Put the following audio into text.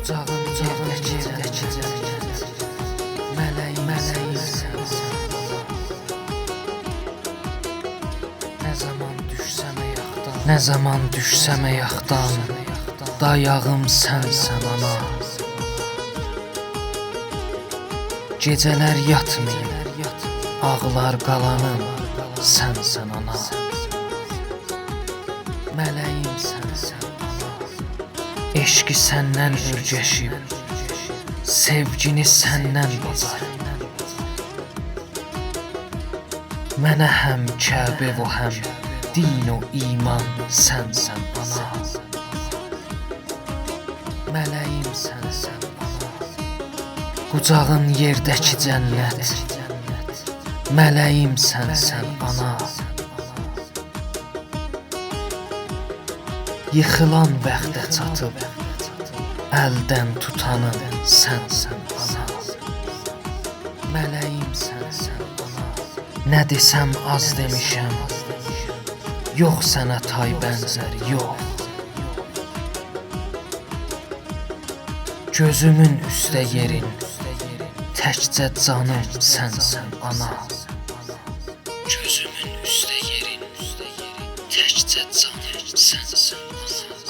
Qucağındakı cənnət, mələyimsən. Nə zaman düşsəm ayaqdan, dayağım sənsən ana. Gecələr yatmayım, ağlar qalanım sənsən ana. Mələyim sənsən ana. Eşqi səndən örgəşib, sevgini səndən bacarım. Mənə həm Kəbə və həm din o iman sənsən ana. Mələyim sənsən ana. Qucağın yerdəki cənnət, mələyim sənsən ana. Yıxılan bəxtə çatıb, əldən tutanın sənsən ana. Mələyim sənsən ana. Nə desəm az demişəm, yox sənə tay bənzər, yox. Gözümün üstə yerin, təkcə canım sənsən ana. Gözümün üstə yerin, təkcə canım sənsən ana.